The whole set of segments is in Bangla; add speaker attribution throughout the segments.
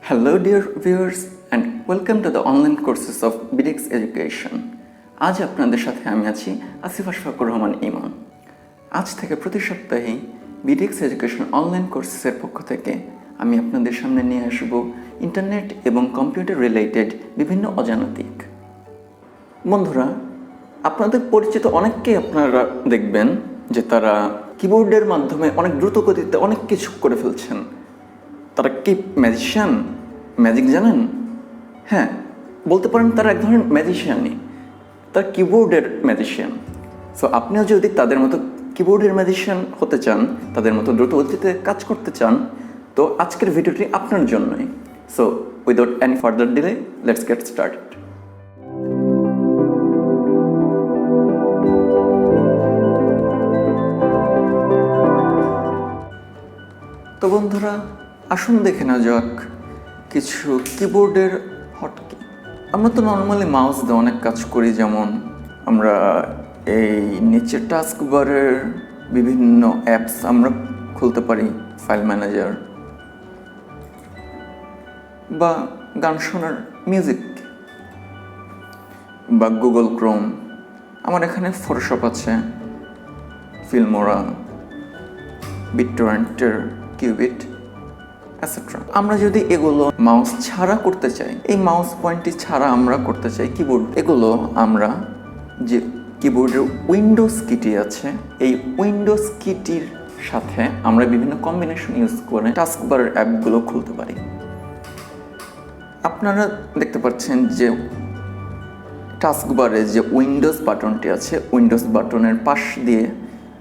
Speaker 1: Hello dear viewers and welcome to the online courses of BDX Education. আজ আপনাদের সাথে আমি আছি আসিফ আশফাকুর রহমান ইমন। আজ থেকে প্রতি সপ্তাহেই BDX Education অনলাইন কোর্সের পক্ষ থেকে আমি আপনাদের সামনে নিয়ে আসব ইন্টারনেট এবং কম্পিউটার রিলেটেড বিভিন্ন অজানা দিক। বন্ধুরা, আপনাদের পরিচিত অনেককেই আপনারা দেখবেন যে তারা কিবোর্ডের মাধ্যমে অনেক দ্রুত গতিতে অনেক কিছু করে ফেলছেন। তারা কি ম্যাজিশিয়ান? ম্যাজিক জানেন? হ্যাঁ, বলতে পারেন তারা এক ধরনের ম্যাজিশিয়ানই। তারা কিবোর্ডের ম্যাজিশিয়ান। সো আপনিও যদি তাদের মতো কিবোর্ডের ম্যাজিশিয়ান হতে চান, তাদের মতো দ্রুত গতিতে কাজ করতে চান, তো আজকের ভিডিওটি আপনার জন্যই। So without any further delay, let's get started. তো বন্ধুরা, আসুন দেখে না যাক কিছু কিবোর্ডের হটকি। আমরা তো নর্মালি মাউস দিয়ে অনেক কাজ করি, যেমন আমরা এই নিচের টাস্ক বারের বিভিন্ন অ্যাপস আমরা খুলতে পারি, ফাইল ম্যানেজার বা গান শোনার মিউজিক বা গুগল ক্রোম। আমার এখানে ফটোশপ আছে, ফিল্মোরা, বিটটরেন্টের কিউবিট এটসেট্রা। আমরা যদি এগুলো মাউস ছাড়া করতে চাই, এই মাউস পয়েন্টটি ছাড়া আমরা করতে চাই কিবোর্ড, এগুলো আমরা যে কিবোর্ডের উইন্ডোজ কিটি আছে, এই উইন্ডোজ কিটির সাথে আমরা বিভিন্ন কম্বিনেশন ইউজ করে টাস্কবারের অ্যাপগুলো খুলতে পারি। আপনারা দেখতে পাচ্ছেন যে টাস্কবারে যে উইন্ডোজ বাটনটি আছে, উইন্ডোজ বাটনের পাশ দিয়ে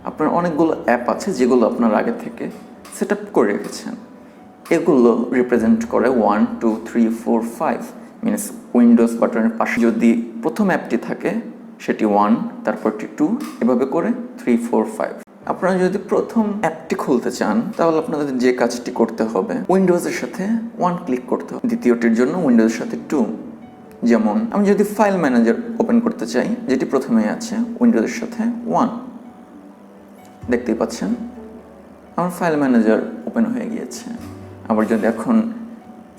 Speaker 1: আপনার অনেকগুলো অ্যাপ আছে যেগুলো আপনার আগে থেকে সেট আপ করে রেখেছেন। এগুলো রিপ্রেজেন্ট করে 1 2 3 4 5, মিনস উইন্ডোজ বাটনের পাশে যদি প্রথম অ্যাপটি থাকে সেটি 1, তারপরটি 2, এভাবে করে 3 4 5। আপনারা যদি প্রথম অ্যাপটি খুলতে চান তাহলে আপনাদের যে কাজটি করতে হবে, উইন্ডোজের সাথে 1 ক্লিক করতে হবে, দ্বিতীয়টির জন্য উইন্ডোজের সাথে 2। যেমন আমি যদি ফাইল ম্যানেজার ওপেন করতে চাই, যেটি প্রথমেই আছে, উইন্ডোজের সাথে 1, দেখতেই পাচ্ছেন আমার ফাইল ম্যানেজার ওপেন হয়ে গিয়েছে। আবার যদি এখন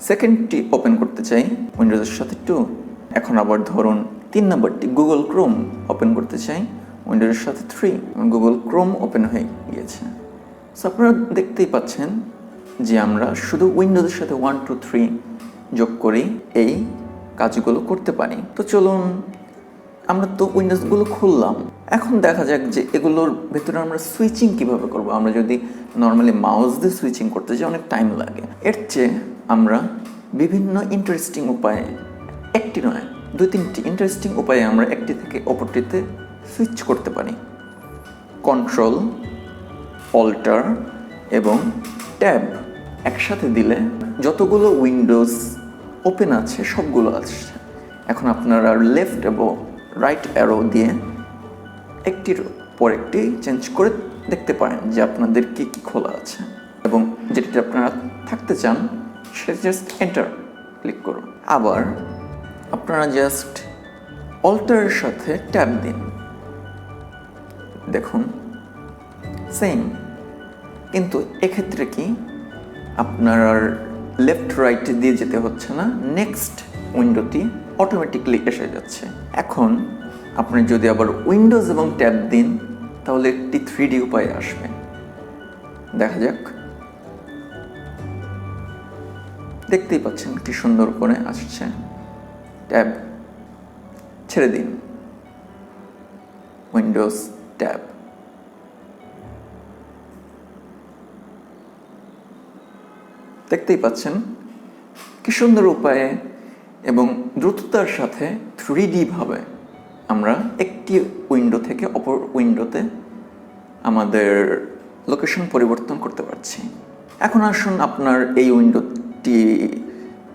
Speaker 1: সেকেন্ডটি ওপেন করতে চাই, উইন্ডোজের সাথে 2। এখন আবার ধরুন 3 নম্বরটি গুগল ক্রোম ওপেন করতে চাই, উইন্ডোজের সাথে 3, গুগল ক্রোম ওপেন হয়ে গিয়েছে। সো আপনারা দেখতেই পাচ্ছেন যে আমরা শুধু উইন্ডোজের সাথে 1 2 3 যোগ করি এই কাজগুলো করতে পারি। তো চলুন, আমরা তো উইন্ডোজগুলো খুললাম, এখন দেখা যাক যে এগুলোর ভেতরে আমরা সুইচিং কিভাবে করব। আমরা যদি নর্মালি মাউস দিয়ে সুইচিং করতে যাই অনেক টাইম লাগে। এর চেয়ে আমরা বিভিন্ন ইন্টারেস্টিং উপায়ে, একটি নয় 2-3টি ইন্টারেস্টিং উপায়ে আমরা একটি থেকে অপরটিতে সুইচ করতে পারি। কন্ট্রোল, অল্টার এবং ট্যাব একসাথে দিলে যতগুলো উইন্ডোজ ওপেন আছে সবগুলো আসছে। এখন আপনারা লেফট এবং রাইট অ্যারো দিয়ে একটির পর একটি চেঞ্জ করে দেখতে পারেন যে আপনাদের কি কি খোলা আছে, এবং যেটিতে আপনারা থাকতে চান সেটা জাস্ট এন্টার ক্লিক করুন। আবার আপনারা জাস্ট অল্টারের সাথে ট্যাব দিন, দেখুন সেম। কিন্তু এক্ষেত্রে কি আপনার আর লেফট রাইট দিয়ে যেতে হচ্ছে না, নেক্সট উইন্ডোটি অটোমেটিকলি এসে যাচ্ছে। এখন আপনি যদি আবার উইন্ডোজ এবং ট্যাব দিন তাহলে একটি 3D উপায়ে আসবে, দেখা যাক। দেখতেই পাচ্ছেন কি সুন্দর করে আসছে। ট্যাব ছেড়ে দিন, উইন্ডোজ ট্যাব। দেখতেই পাচ্ছেন কি সুন্দর উপায়ে এবং দ্রুততার সাথে 3D ভাবে আমরা একটি উইন্ডো থেকে অপর উইন্ডোতে আমাদের লোকেশন পরিবর্তন করতে পারছি। এখন আসুন, আপনার এই উইন্ডোটি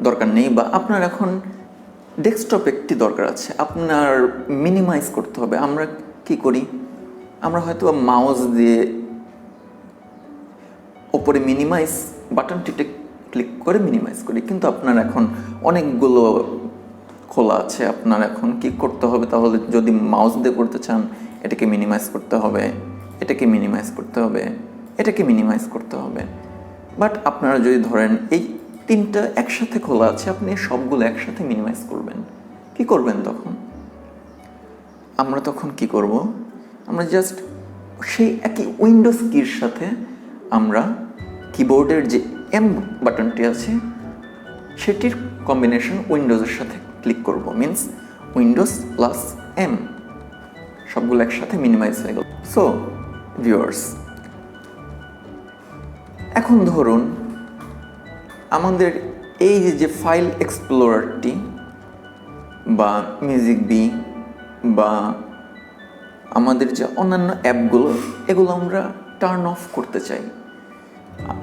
Speaker 1: দরকার নেই বা আপনার এখন ডেস্কটপ একটি দরকার আছে, আপনার মিনিমাইজ করতে হবে। আমরা কি করি, আমরা হয়তো মাউস দিয়ে ওপরে মিনিমাইজ বাটনটিতে ক্লিক করে মিনিমাইজ করি, কিন্তু আপনার এখন অনেকগুলো খোলা আছে। আপনার এখন কি করতে হবে তাহলে, যদি মাউস দিয়ে করতে চান এটাকে মিনিমাইজ করতে হবে, এটাকে মিনিমাইজ করতে হবে, এটাকে মিনিমাইজ করতে হবে। বাট আপনারা যদি ধরেন এই তিনটা একসাথে খোলা আছে, আপনি সবগুলো একসাথে মিনিমাইজ করবেন। কি করবেন তখন? আমরা তখন কি করব? আমরা জাস্ট সেই একই উইন্ডোজ কির সাথে আমরা কিবোর্ডের যে এম বাটনটি আছে সেটির কম্বিনেশন উইন্ডোজের সাথে ক্লিক করব, মিন্স উইন্ডোজ প্লাস এম, সবগুলো একসাথে মিনিমাইজ হয়ে গেল। সো ভিউয়ার্স, এখন ধরুন আমাদের এই যে ফাইল এক্সপ্লোরারটি বা মিউজিক বি বা আমাদের যে অন্যান্য অ্যাপগুলো, এগুলো আমরা টার্ন অফ করতে চাই।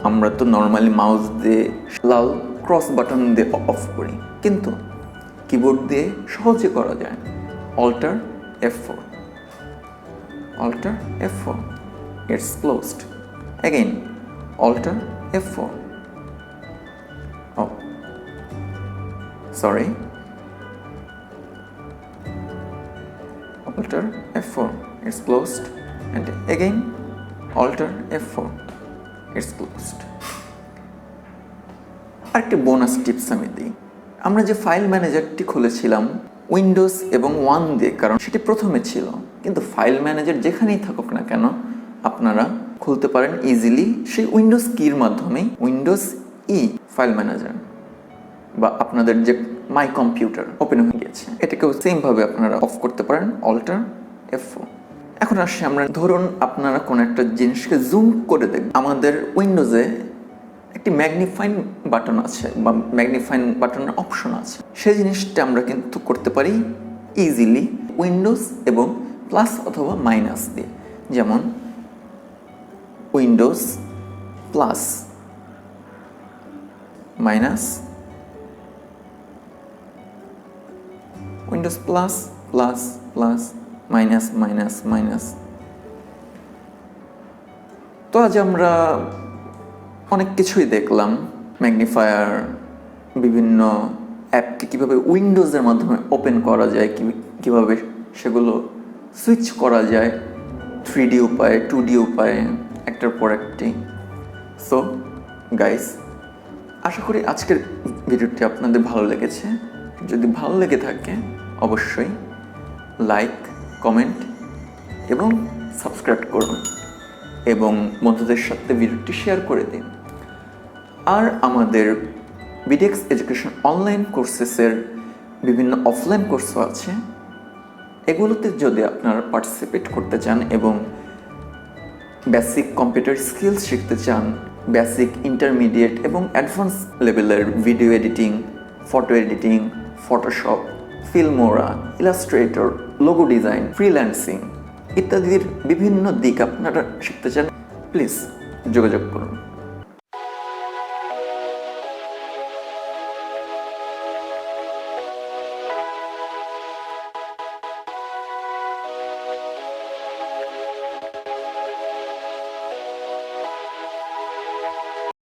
Speaker 1: আমরা তো নর্মালি মাউস দিয়ে লাল ক্রস বাটন দিয়ে অফ করি, কিন্তু কিবোর্ড দিয়ে সহজে করা যায়। Alter F4, alter F4, it's closed. Again, Alter F4. Oh, sorry. Alter F4, it's closed. And again, Alter F4, it's closed. আরেকটি বোনাস টিপস আমি দিই। আমরা যে ফাইল ম্যানেজারটি খুলেছিলাম উইন্ডোজ এবং 1 দিয়ে, কারণ সেটি প্রথমে ছিল, কিন্তু ফাইল ম্যানেজার যেখানেই থাকুক না কেন আপনারা খুলতে পারেন ইজিলি সেই উইন্ডোজ কির মাধ্যমেই। উইন্ডোজ ফাইল ম্যানেজার বা আপনাদের যে মাই কম্পিউটার ওপেন হয়ে গেছে, এটাকেও সেমভাবে আপনারা অফ করতে পারেন, অল্টার F4। এখন আসি আমরা, ধরুন আপনারা কোনো একটা জিনিসকে জুম করে দেখবেন। আমাদের উইন্ডোজে একটি ম্যাগনিফাইং বাটন আছে বা ম্যাগনিফাইং বাটনের অপশন আছে, সেই জিনিসটা আমরা কিন্তু করতে পারি ইজিলি উইন্ডোজ এবং প্লাস অথবা মাইনাস দিয়ে। যেমন Windows plus minus, Windows plus plus plus minus minus minus. তো আজ আমরা অনেক কিছুই দেখলাম, ম্যাগনিফায়ার, বিভিন্ন অ্যাপকে কীভাবে উইন্ডোজের মাধ্যমে ওপেন করা যায়, কীভাবে সেগুলো সুইচ করা যায় 3D উপায়ে, 2D উপায়ে, একটার পর একটি। সো গাইস, আশা করি আজকের ভিডিওটি আপনাদের ভালো লেগেছে। যদি ভালো লেগে থাকে অবশ্যই লাইক, কমেন্ট এবং সাবস্ক্রাইব করুন এবং বন্ধুদের সাথে ভিডিওটি শেয়ার করে দিন। আর আমাদের BDX এডুকেশন অনলাইন কোর্সেসের বিভিন্ন অফলাইন কোর্সও আছে, এগুলোতে যদি আপনারা পার্টিসিপেট করতে চান এবং বেসিক কম্পিউটার স্কিলস শিখতে চান, বেসিক, ইন্টারমিডিয়েট এবং অ্যাডভান্স লেভেলের video editing, photo editing, Photoshop, Filmora, Illustrator, logo design, freelancing ইত্যাদির বিভিন্ন দিক আপনারা শিখতে চান, প্লিজ যোগাযোগ করুন।